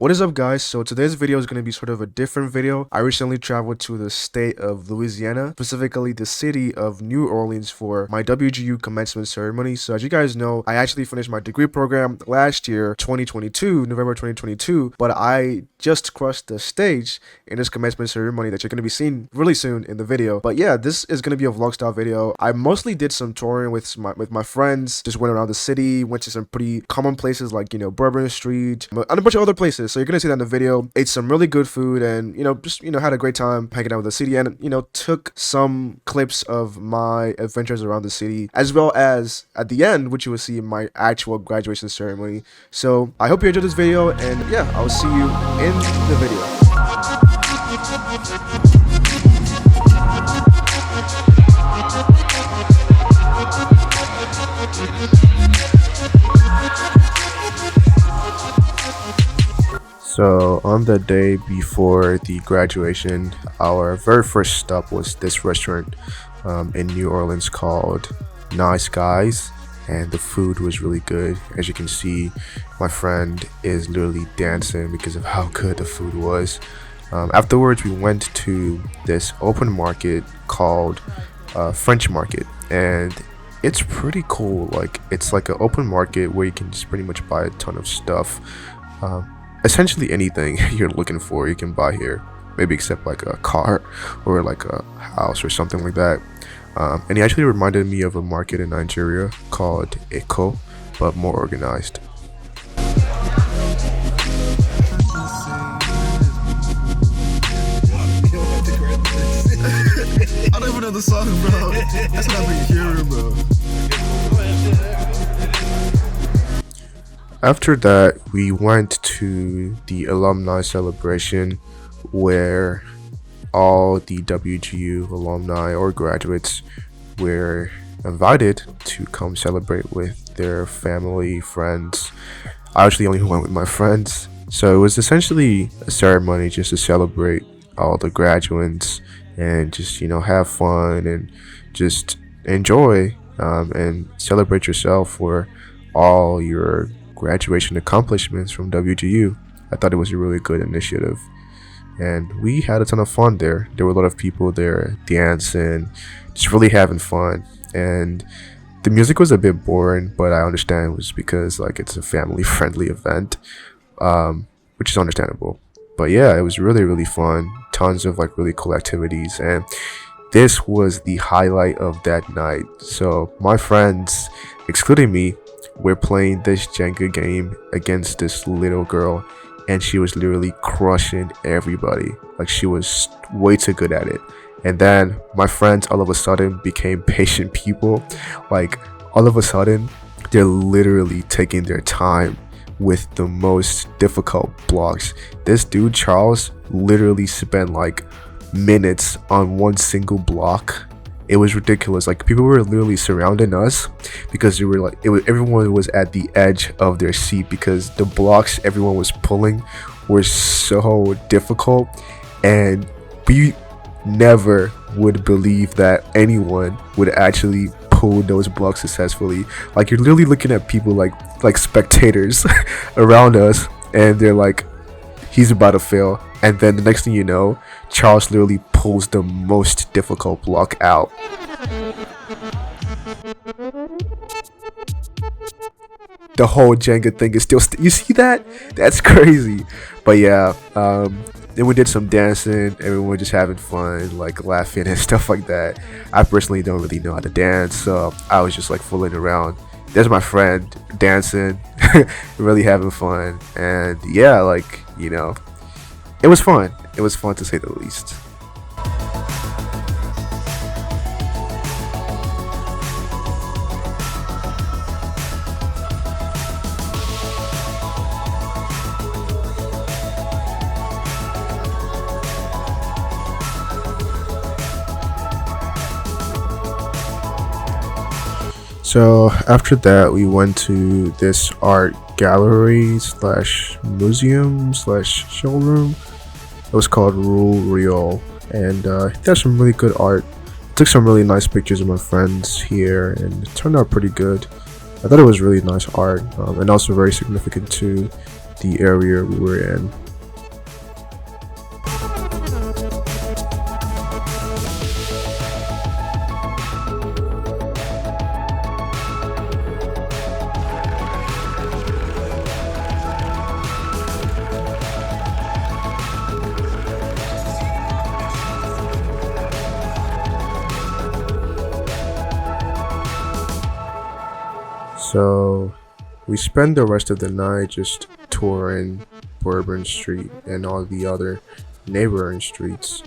What is up, guys? So today's video is going to be sort of a different video. I recently traveled to the state of Louisiana, specifically the city of New Orleans, for my WGU commencement ceremony. So as you guys know, I actually finished my degree program last year, November 2022, but I just crossed the stage in this commencement ceremony that you're going to be seeing really soon in the video. But yeah, this is going to be a vlog style video. I mostly did some touring with my friends, just went around the city, went to some pretty common places like, Bourbon Street, and a bunch of other places. So you're gonna see that in the video. Ate some really good food and just had a great time hanging out with the city, and took some clips of my adventures around the city, as well as at the end, which you will see in my actual graduation ceremony. So I hope you enjoyed this video, and yeah, I'll see you in the video. So on the day before the graduation, our very first stop was this restaurant in New Orleans called Nice Guys, and the food was really good. As you can see, my friend is literally dancing because of how good the food was. Afterwards, we went to this open market called French Market, and it's pretty cool. Like, it's like an open market where you can just pretty much buy a ton of stuff. Essentially anything you're looking for you can buy here, maybe except like a car or like a house or something like that. And he actually reminded me of a market in Nigeria called Eko, but more organized. I don't even know the song, bro. That's what I've been hearing, bro. After that, we went to the alumni celebration where all the WGU alumni or graduates were invited to come celebrate with their family, friends. I actually only went with my friends, so it was essentially a ceremony just to celebrate all the graduates and just have fun and just enjoy and celebrate yourself for all your graduation accomplishments from WGU. I thought it was a really good initiative, and we had a ton of fun there. There were a lot of people there dancing, just really having fun, and the music was a bit boring, but I understand it was because it's a family friendly event, which is understandable. But yeah, it was really fun. Tons of really cool activities, and this was the highlight of that night. So my friends, excluding me, we're playing this Jenga game against this little girl, and she was literally crushing everybody. Like, she was way too good at it. And then my friends all of a sudden became patient people. Like, all of a sudden they're literally taking their time with the most difficult blocks. This dude Charles literally spent minutes on one single block. It was ridiculous. People were literally surrounding us because they were everyone was at the edge of their seat because the blocks everyone was pulling were so difficult, and we never would believe that anyone would actually pull those blocks successfully. You're literally looking at people like spectators around us, and they're like, he's about to fail, and then the next thing you know, Charles literally pulls the most difficult block out. The whole Jenga thing is still you see that? That's crazy. But yeah, then we did some dancing. Everyone just having fun, laughing and stuff like that. I personally don't really know how to dance, so I was just fooling around. There's my friend dancing, really having fun, and yeah, it was fun. It was fun to say the least. So after that, we went to this art gallery slash museum slash showroom. It was called Rule Real, and there's some really good art. Took some really nice pictures of my friends here, and it turned out pretty good. I thought it was really nice art, and also very significant to the area we were in. So we spend the rest of the night just touring Bourbon Street and all the other neighboring streets.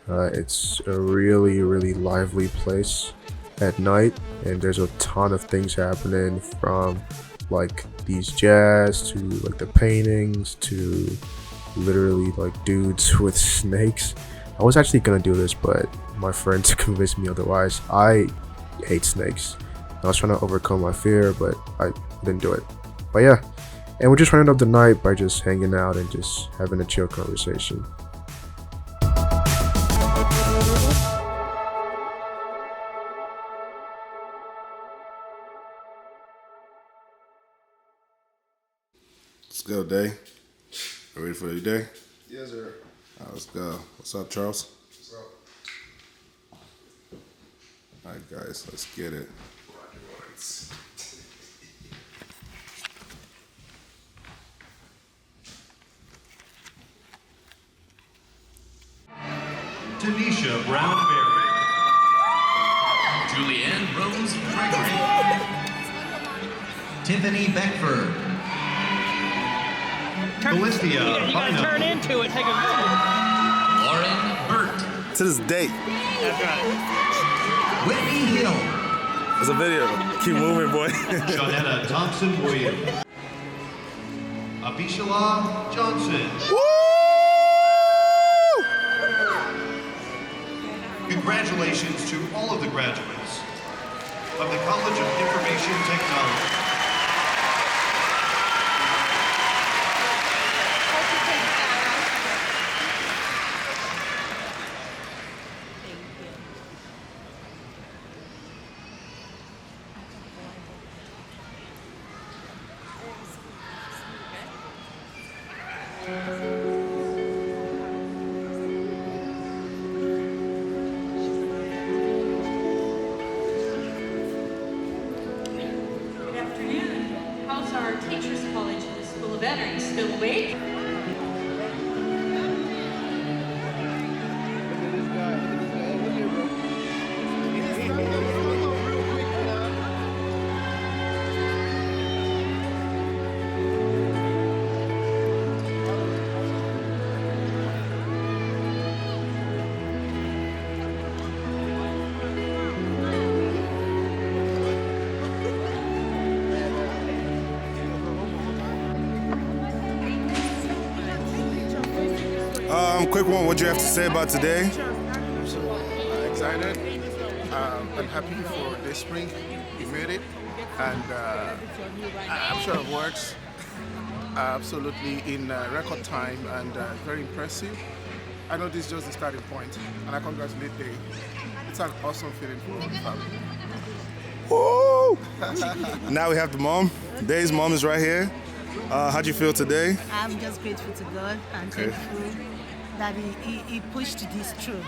It's a really lively place at night, and there's a ton of things happening, from like these jazz to like the paintings to literally like dudes with snakes. I was actually gonna do this, but my friends convinced me otherwise. I hate snakes. I was trying to overcome my fear, but I didn't do it. But yeah, and we're just running up the night by just hanging out and just having a chill conversation. Let's go, Day. Ready for the day? Yes, sir. Let's go. What's up, Charles? What's up? All right, guys, let's get it. Tanisha Brown-Berry. Julianne Rose Gregory. Tiffany Beckford. Valencia You gotta turn into it. Take a Lauren Burt. To this date. That's right. Whitney Hill. It's a video. Keep moving, boy. Shawnetta Thompson-Williams. Abishala Johnson. Congratulations to all of the graduates of the College of Information Technology. Good afternoon. How's our Teachers College and the School of Ed? Are you still awake? Quick one, what do you have to say about today? I'm so excited. I'm happy for this spring. We made it. And I'm sure it works absolutely in record time and very impressive. I know this is just the starting point, and I congratulate Day. It's an awesome feeling for the family. Woo! Now we have the mom. Day's mom is right here. How'd you feel today? I'm just grateful to God and thankful that he pushed this through.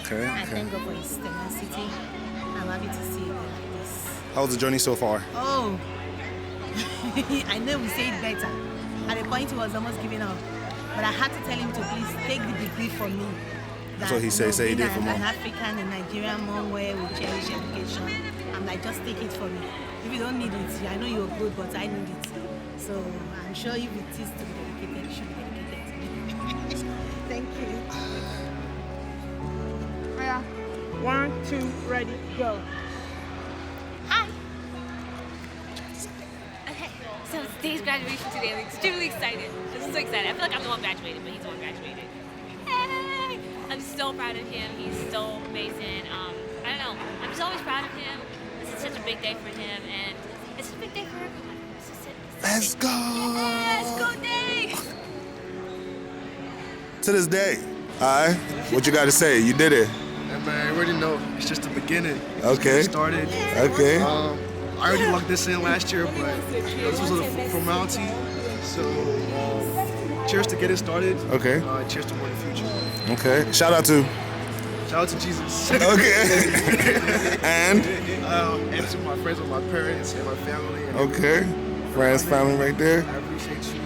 Okay. I thank God for his tenacity. I'm happy to see it like this. How's the journey so far? Oh, I know we say it better. At a point he was almost giving up. But I had to tell him to please take the degree from me. That's what he said, say he did for mom. mom. An African and Nigerian mom where we cherish education. I'm like, just take it from me. If you don't need it, I know you're good, but I need it. So I'm sure if it is to be dedicated, you should be dedicated. Thank you. Yeah. 1, 2, ready, go. Hi. Okay, so it's Dave's graduation today. I'm extremely excited. I'm so excited. I feel like I'm the one graduated, but he's the one graduated. Hey! I'm so proud of him. He's so amazing. I don't know. I'm just always proud of him. This is such a big day for him, and it's a big day for everyone. Let's go! Let's go, Dave! To this day. Alright, what you got to say? You did it. Yeah, man, I already know it's just the beginning. Okay. Just started. Okay. I already locked this in last year, but this was a formality. So cheers to get it started. Okay. Cheers to more in the future. Okay. Shout out to. Shout out to Jesus. Okay. and to my friends and my parents and my family. And okay. Friends, family, right there. I appreciate you,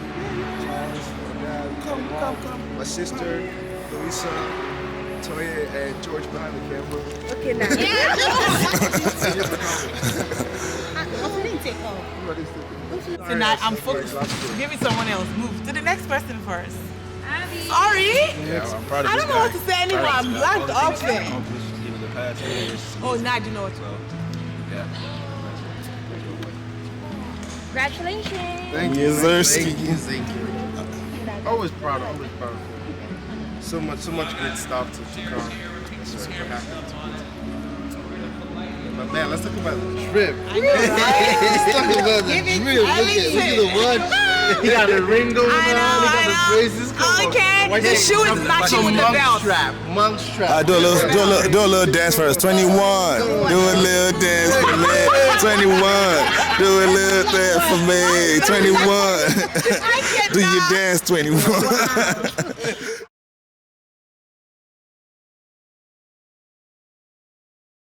Charles, my dad, come. My sister, Louisa, Toya, and George behind the camera. Okay, now. So now I'm focused. Give me someone else. Move to the next person first. Sorry. Yeah, I'm proud of I this don't know guy. what to say anymore. I'm blacked up there. The past years. Oh, now you know what. Yeah. Congratulations. Thank Yes, you. sir. Thank you. Always proud. So much good stuff to come. So happy. But man, let's talk about the trip. I know, right? Let's talk about the trip. Look at the watch. He got the ring going on. He got the braces. Okay, the shoe is matching with the belt. Monk strap. Do a little dance first. 21. Do a little dance for me. 21. Do a little dance for me. 21. Do your dance, 21.